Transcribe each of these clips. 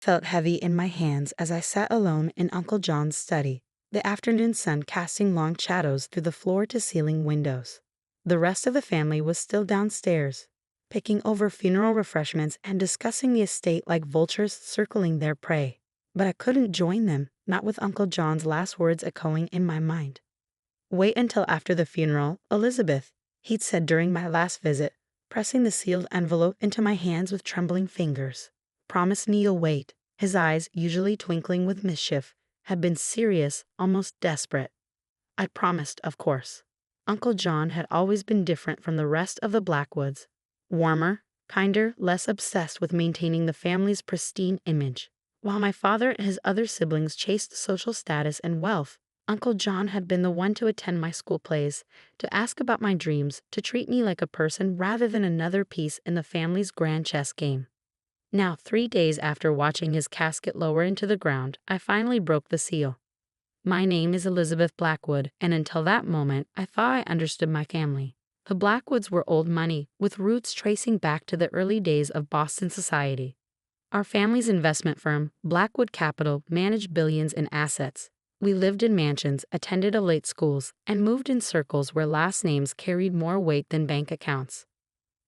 felt heavy in my hands as I sat alone in Uncle John's study, the afternoon sun casting long shadows through the floor-to-ceiling windows. The rest of the family was still downstairs, picking over funeral refreshments and discussing the estate like vultures circling their prey. But I couldn't join them, not with Uncle John's last words echoing in my mind. "Wait until after the funeral, Elizabeth," he'd said during my last visit, pressing the sealed envelope into my hands with trembling fingers. "Promise me you'll wait." His eyes, usually twinkling with mischief, had been serious, almost desperate. I promised, of course. Uncle John had always been different from the rest of the Blackwoods. Warmer, kinder, less obsessed with maintaining the family's pristine image. While my father and his other siblings chased social status and wealth, Uncle John had been the one to attend my school plays, to ask about my dreams, to treat me like a person rather than another piece in the family's grand chess game. Now, 3 days after watching his casket lower into the ground, I finally broke the seal. "My name is Elizabeth Blackwood, and until that moment, I thought I understood my family." The Blackwoods were old money, with roots tracing back to the early days of Boston society. Our family's investment firm, Blackwood Capital, managed billions in assets. We lived in mansions, attended elite schools, and moved in circles where last names carried more weight than bank accounts.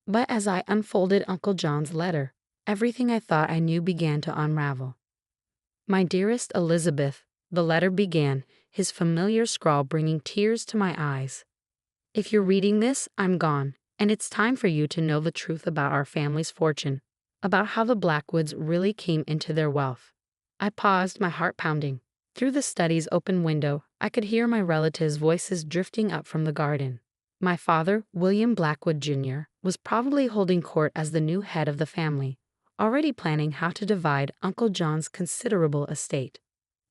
But as I unfolded Uncle John's letter, everything I thought I knew began to unravel. "My dearest Elizabeth," the letter began, his familiar scrawl bringing tears to my eyes. "If you're reading this, I'm gone, and it's time for you to know the truth about our family's fortune, about how the Blackwoods really came into their wealth." I paused, my heart pounding. Through the study's open window, I could hear my relatives' voices drifting up from the garden. My father, William Blackwood Jr., was probably holding court as the new head of the family, already planning how to divide Uncle John's considerable estate.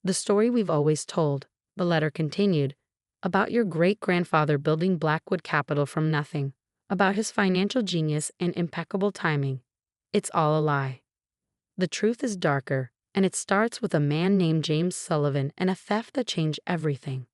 "The story we've always told," the letter continued, "about your great-grandfather building Blackwood Capital from nothing, about his financial genius and impeccable timing. It's all a lie. The truth is darker, and it starts with a man named James Sullivan and a theft that changed everything."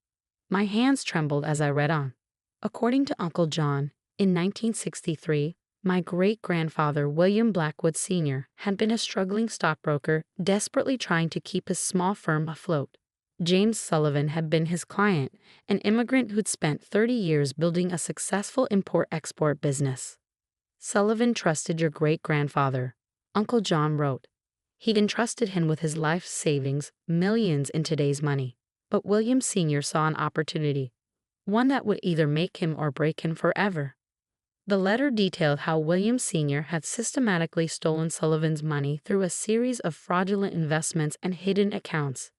My hands trembled as I read on. According to Uncle John, in 1963, my great-grandfather William Blackwood Sr. had been a struggling stockbroker, desperately trying to keep his small firm afloat. James Sullivan had been his client, an immigrant who'd spent 30 years building a successful import-export business. "Sullivan trusted your great-grandfather," Uncle John wrote. "He'd entrusted him with his life savings, millions in today's money. But William Sr. saw an opportunity, one that would either make him or break him forever." The letter detailed how William Sr. had systematically stolen Sullivan's money through a series of fraudulent investments and hidden accounts.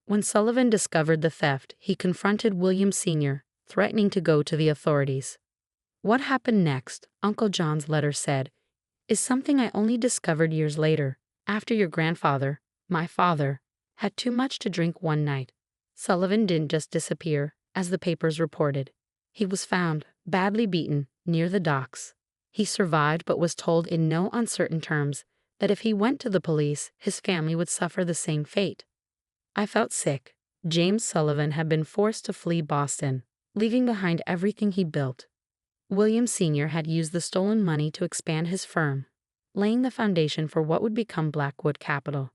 When Sullivan discovered the theft, he confronted William Sr., threatening to go to the authorities. "What happened next," Uncle John's letter said, "is something I only discovered years later, after your grandfather, my father, had too much to drink one night. Sullivan didn't just disappear, as the papers reported. He was found, badly beaten, near the docks. He survived but was told in no uncertain terms that if he went to the police, his family would suffer the same fate." I felt sick. James Sullivan had been forced to flee Boston, leaving behind everything he built. William Sr. had used the stolen money to expand his firm, laying the foundation for what would become Blackwood Capital.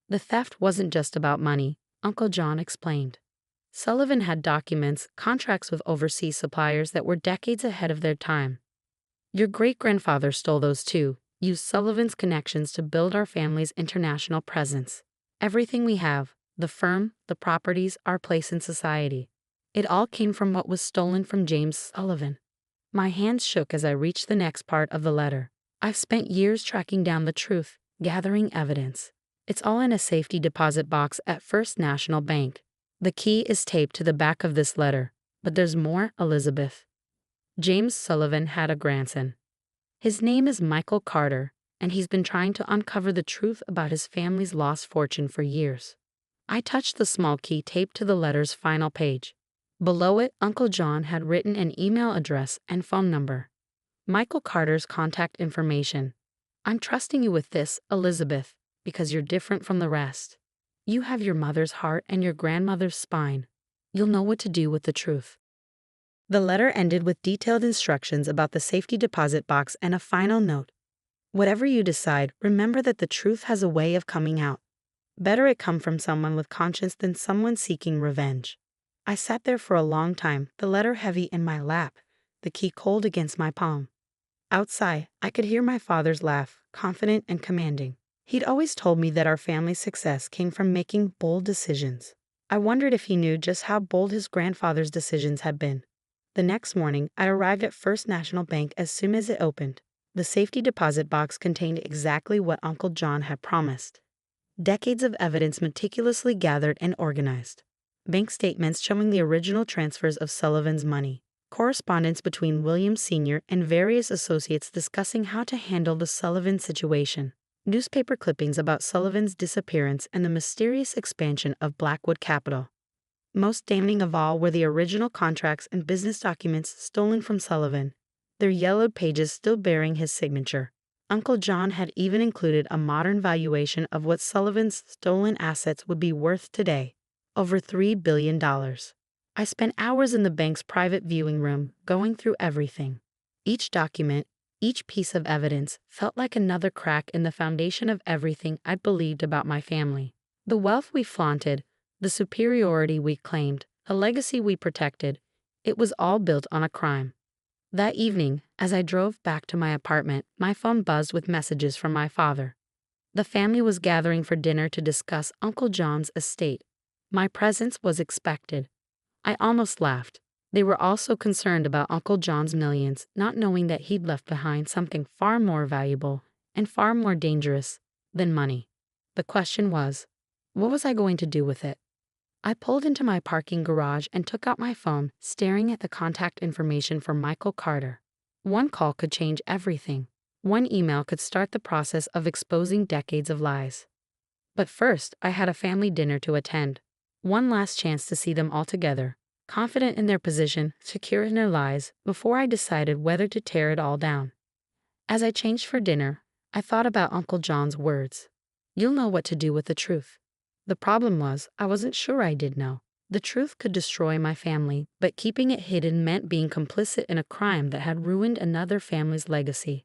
The theft wasn't just about money, Uncle John explained. Sullivan had documents, contracts with overseas suppliers that were decades ahead of their time. Your great-grandfather stole those too, used Sullivan's connections to build our family's international presence. Everything we have, the firm, the properties, our place in society, it all came from what was stolen from James Sullivan. My hands shook as I reached the next part of the letter. "I've spent years tracking down the truth, gathering evidence. It's all in a safety deposit box at First National Bank. The key is taped to the back of this letter, but there's more, Elizabeth. James Sullivan had a grandson. His name is Michael Carter, and he's been trying to uncover the truth about his family's lost fortune for years." I touched the small key taped to the letter's final page. Below it, Uncle John had written an email address and phone number. "Michael Carter's contact information. I'm trusting you with this, Elizabeth, because you're different from the rest. You have your mother's heart and your grandmother's spine. You'll know what to do with the truth." The letter ended with detailed instructions about the safety deposit box and a final note. "Whatever you decide, remember that the truth has a way of coming out. Better it come from someone with conscience than someone seeking revenge. I sat there for a long time, the letter heavy in my lap, the key cold against my palm. Outside, I could hear my father's laugh, confident and commanding. He'd always told me that our family's success came from making bold decisions. I wondered if he knew just how bold his grandfather's decisions had been. The next morning, I arrived at First National Bank as soon as it opened. The safety deposit box contained exactly what Uncle John had promised. Decades of evidence meticulously gathered and organized. Bank statements showing the original transfers of Sullivan's money. Correspondence between William Sr. and various associates discussing how to handle the Sullivan situation. Newspaper clippings about Sullivan's disappearance and the mysterious expansion of Blackwood Capital. Most damning of all were the original contracts and business documents stolen from Sullivan, their yellowed pages still bearing his signature. Uncle John had even included a modern valuation of what Sullivan's stolen assets would be worth today, over $3 billion. I spent hours in the bank's private viewing room, going through everything. Each document, each piece of evidence, felt like another crack in the foundation of everything I believed about my family. The wealth we flaunted, the superiority we claimed, the legacy we protected, it was all built on a crime. That evening, as I drove back to my apartment, my phone buzzed with messages from my father. The family was gathering for dinner to discuss Uncle John's estate. My presence was expected. I almost laughed. They were all so concerned about Uncle John's millions, not knowing that he'd left behind something far more valuable and far more dangerous than money. The question was, what was I going to do with it? I pulled into my parking garage and took out my phone, staring at the contact information for Michael Carter. One call could change everything. One email could start the process of exposing decades of lies. But first, I had a family dinner to attend. One last chance to see them all together, confident in their position, secure in their lies, before I decided whether to tear it all down. As I changed for dinner, I thought about Uncle John's words. You'll know what to do with the truth. The problem was, I wasn't sure I did know. The truth could destroy my family, but keeping it hidden meant being complicit in a crime that had ruined another family's legacy.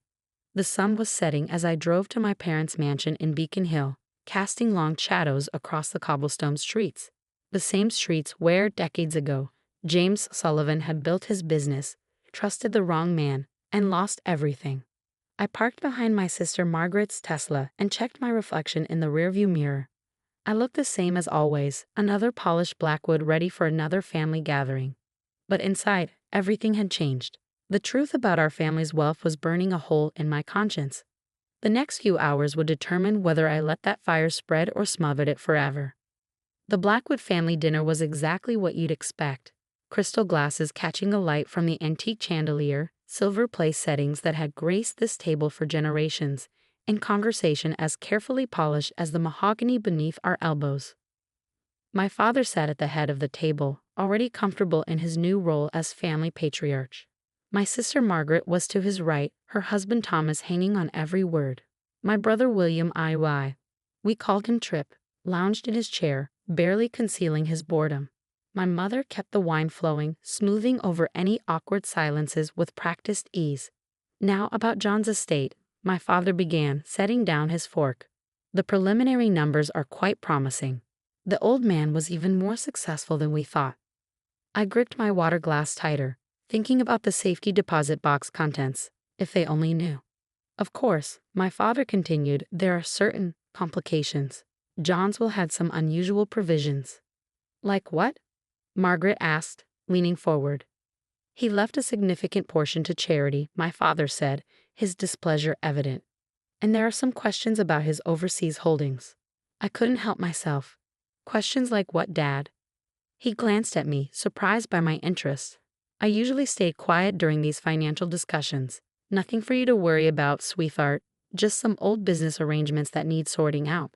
The sun was setting as I drove to my parents' mansion in Beacon Hill, casting long shadows across the cobblestone streets. The same streets where, decades ago, James Sullivan had built his business, trusted the wrong man, and lost everything. I parked behind my sister Margaret's Tesla and checked my reflection in the rearview mirror. I looked the same as always, another polished Blackwood ready for another family gathering. But inside, everything had changed. The truth about our family's wealth was burning a hole in my conscience. The next few hours would determine whether I let that fire spread or smothered it forever. The Blackwood family dinner was exactly what you'd expect. Crystal glasses catching the light from the antique chandelier, silver place settings that had graced this table for generations, and conversation as carefully polished as the mahogany beneath our elbows. My father sat at the head of the table, already comfortable in his new role as family patriarch. My sister Margaret was to his right, her husband Thomas hanging on every word. My brother William IY, we called him Trip, lounged in his chair, barely concealing his boredom. My mother kept the wine flowing, smoothing over any awkward silences with practiced ease. Now about John's estate, my father began, setting down his fork. The preliminary numbers are quite promising. The old man was even more successful than we thought. I gripped my water glass tighter, thinking about the safety deposit box contents, if they only knew. Of course, my father continued, there are certain complications. John's will had some unusual provisions. Like what? Margaret asked, leaning forward. He left a significant portion to charity, my father said, his displeasure evident. And there are some questions about his overseas holdings. I couldn't help myself. Questions like what, Dad? He glanced at me, surprised by my interest. I usually stay quiet during these financial discussions. Nothing for you to worry about, sweetheart, just some old business arrangements that need sorting out.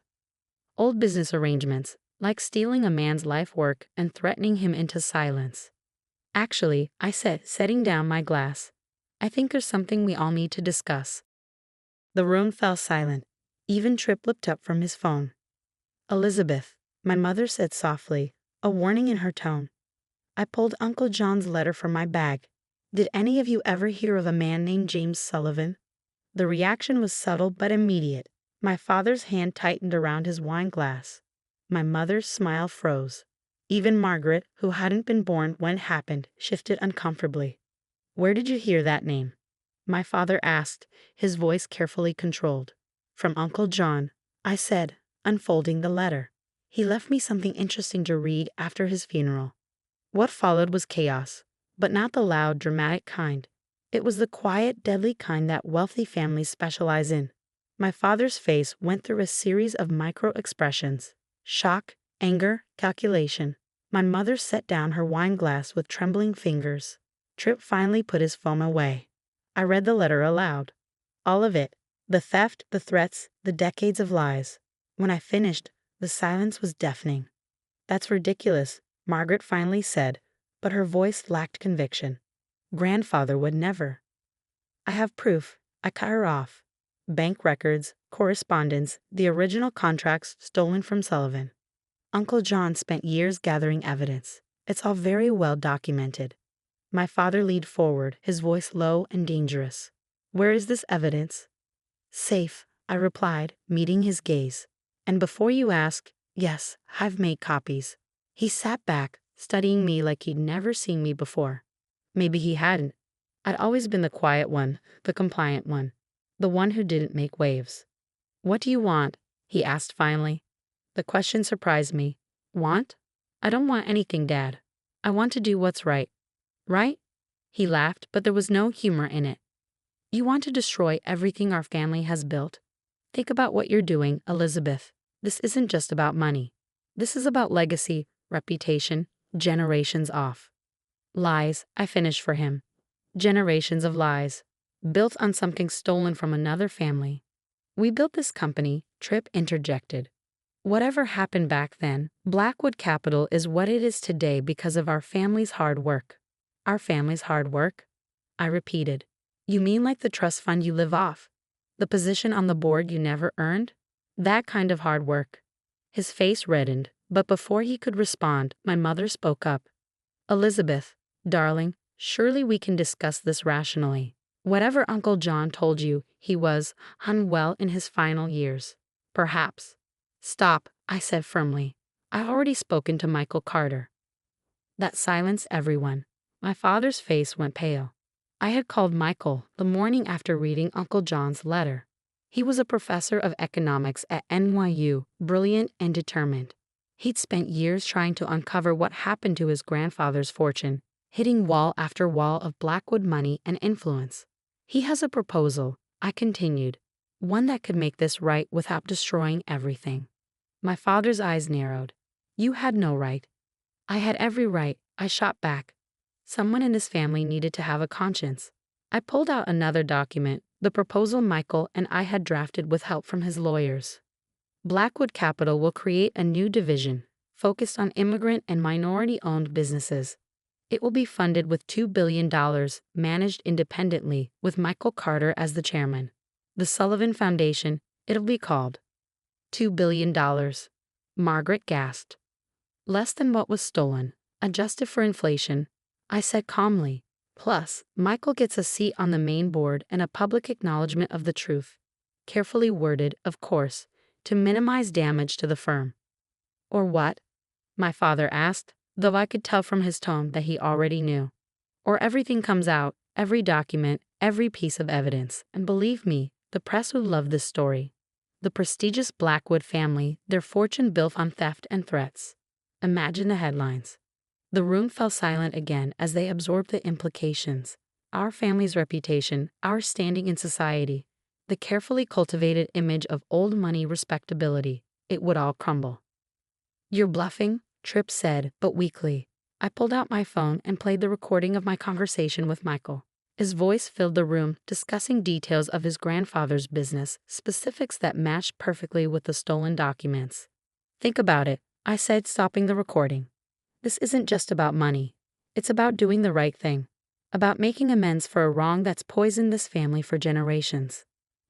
Old business arrangements, like stealing a man's life work and threatening him into silence. Actually, I said, setting down my glass, I think there's something we all need to discuss. The room fell silent. Even Trip looked up from his phone. Elizabeth, my mother said softly, a warning in her tone. I pulled Uncle John's letter from my bag. Did any of you ever hear of a man named James Sullivan? The reaction was subtle but immediate. My father's hand tightened around his wine glass. My mother's smile froze. Even Margaret, who hadn't been born when it happened, shifted uncomfortably. Where did you hear that name? My father asked, his voice carefully controlled. From Uncle John, I said, unfolding the letter. He left me something interesting to read after his funeral. What followed was chaos, but not the loud, dramatic kind. It was the quiet, deadly kind that wealthy families specialize in. My father's face went through a series of micro-expressions: shock, anger, calculation. My mother set down her wine glass with trembling fingers. Tripp finally put his phone away. I read the letter aloud. All of it. The theft, the threats, the decades of lies. When I finished, the silence was deafening. That's ridiculous, Margaret finally said, but her voice lacked conviction. Grandfather would never. I have proof. I cut her off. Bank records, correspondence, the original contracts stolen from Sullivan. Uncle John spent years gathering evidence. It's all very well documented. My father leaned forward, his voice low and dangerous. Where is this evidence? Safe, I replied, meeting his gaze. And before you ask, yes, I've made copies. He sat back, studying me like he'd never seen me before. Maybe he hadn't. I'd always been the quiet one, the compliant one, the one who didn't make waves. What do you want? He asked finally. The question surprised me. Want? I don't want anything, Dad. I want to do what's right. Right? He laughed, but there was no humor in it. You want to destroy everything our family has built? Think about what you're doing, Elizabeth. This isn't just about money. This is about legacy, reputation, generations off. Lies, I finished for him. Generations of lies, built on something stolen from another family. We built this company, Tripp interjected. Whatever happened back then, Blackwood Capital is what it is today because of our family's hard work. Our family's hard work? I repeated. You mean like the trust fund you live off? The position on the board you never earned? That kind of hard work. His face reddened, but before he could respond, my mother spoke up. Elizabeth, darling, surely we can discuss this rationally. Whatever Uncle John told you, he was unwell in his final years. Perhaps. Stop, I said firmly. I've already spoken to Michael Carter. That silenced everyone. My father's face went pale. I had called Michael the morning after reading Uncle John's letter. He was a professor of economics at NYU, brilliant and determined. He'd spent years trying to uncover what happened to his grandfather's fortune, hitting wall after wall of Blackwood money and influence. He has a proposal, I continued, one that could make this right without destroying everything. My father's eyes narrowed. You had no right. I had every right, I shot back. Someone in his family needed to have a conscience. I pulled out another document, the proposal Michael and I had drafted with help from his lawyers. Blackwood Capital will create a new division, focused on immigrant and minority-owned businesses. It will be funded with $2 billion, managed independently, with Michael Carter as the chairman. The Sullivan Foundation, it'll be called. $2 billion. Margaret gasped. Less than what was stolen, adjusted for inflation, I said calmly. Plus, Michael gets a seat on the main board and a public acknowledgement of the truth. Carefully worded, of course, to minimize damage to the firm. Or what? My father asked, though I could tell from his tone that he already knew. Or everything comes out, every document, every piece of evidence, and believe me, the press would love this story. The prestigious Blackwood family, their fortune built on theft and threats. Imagine the headlines. The room fell silent again as they absorbed the implications. Our family's reputation, our standing in society, the carefully cultivated image of old money respectability, it would all crumble. You're bluffing, Tripp said, but weakly. I pulled out my phone and played the recording of my conversation with Michael. His voice filled the room, discussing details of his grandfather's business, specifics that matched perfectly with the stolen documents. Think about it, I said, stopping the recording. This isn't just about money. It's about doing the right thing. About making amends for a wrong that's poisoned this family for generations.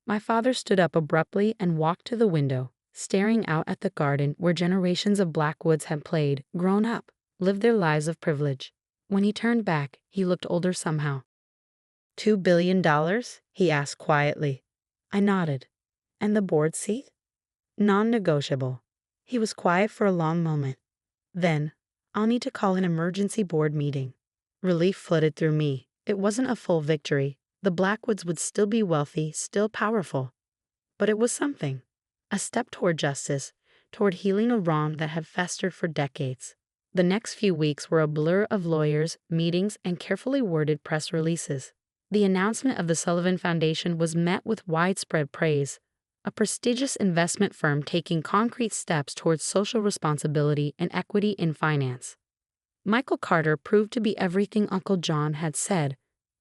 My father stood up abruptly and walked to the window, staring out at the garden where generations of Blackwoods had played, grown up, lived their lives of privilege. When he turned back, he looked older somehow. $2 billion? He asked quietly. I nodded. And the board seat? Non-negotiable. He was quiet for a long moment. Then, I'll need to call an emergency board meeting. Relief flooded through me. It wasn't a full victory. The Blackwoods would still be wealthy, still powerful. But it was something. A step toward justice, toward healing a wrong that had festered for decades. The next few weeks were a blur of lawyers, meetings, and carefully worded press releases. The announcement of the Sullivan Foundation was met with widespread praise, a prestigious investment firm taking concrete steps towards social responsibility and equity in finance. Michael Carter proved to be everything Uncle John had said: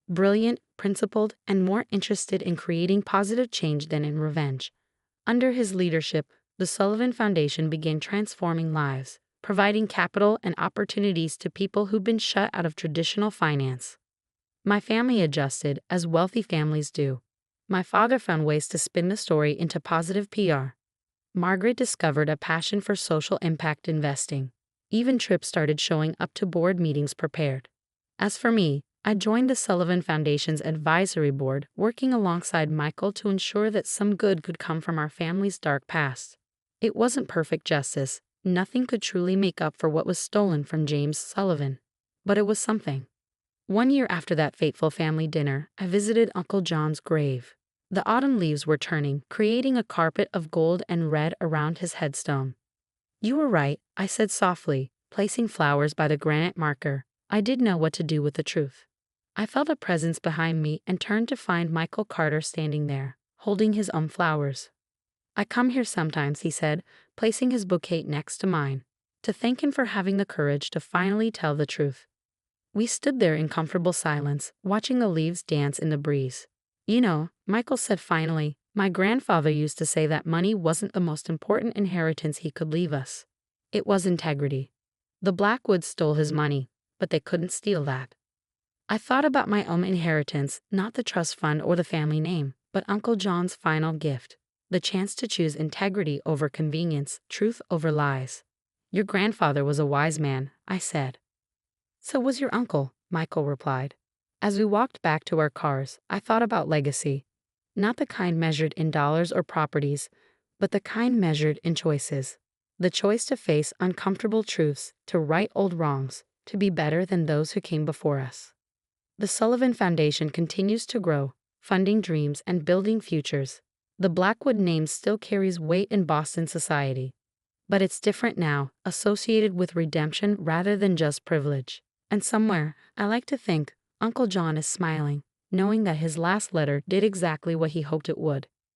brilliant, principled, and more interested in creating positive change than in revenge. Under his leadership, the Sullivan Foundation began transforming lives, providing capital and opportunities to people who'd been shut out of traditional finance. My family adjusted, as wealthy families do. My father found ways to spin the story into positive PR. Margaret discovered a passion for social impact investing. Even Tripp started showing up to board meetings prepared. As for me, I joined the Sullivan Foundation's advisory board, working alongside Michael to ensure that some good could come from our family's dark past. It wasn't perfect justice. Nothing could truly make up for what was stolen from James Sullivan. But it was something. 1 year after that fateful family dinner, I visited Uncle John's grave. The autumn leaves were turning, creating a carpet of gold and red around his headstone. "You were right," I said softly, placing flowers by the granite marker. I didn't know what to do with the truth. I felt a presence behind me and turned to find Michael Carter standing there, holding his own flowers. "I come here sometimes," he said, placing his bouquet next to mine, "to thank him for having the courage to finally tell the truth." We stood there in comfortable silence, watching the leaves dance in the breeze. "You know," Michael said finally, "my grandfather used to say that money wasn't the most important inheritance he could leave us. It was integrity. The Blackwoods stole his money, but they couldn't steal that." I thought about my own inheritance, not the trust fund or the family name, but Uncle John's final gift, the chance to choose integrity over convenience, truth over lies. "Your grandfather was a wise man," I said. "So was your uncle," Michael replied. As we walked back to our cars, I thought about legacy. Not the kind measured in dollars or properties, but the kind measured in choices. The choice to face uncomfortable truths, to right old wrongs, to be better than those who came before us. The Sullivan Foundation continues to grow, funding dreams and building futures. The Blackwood name still carries weight in Boston society. But it's different now, associated with redemption rather than just privilege. And somewhere, I like to think, Uncle John is smiling, knowing that his last letter did exactly what he hoped it would.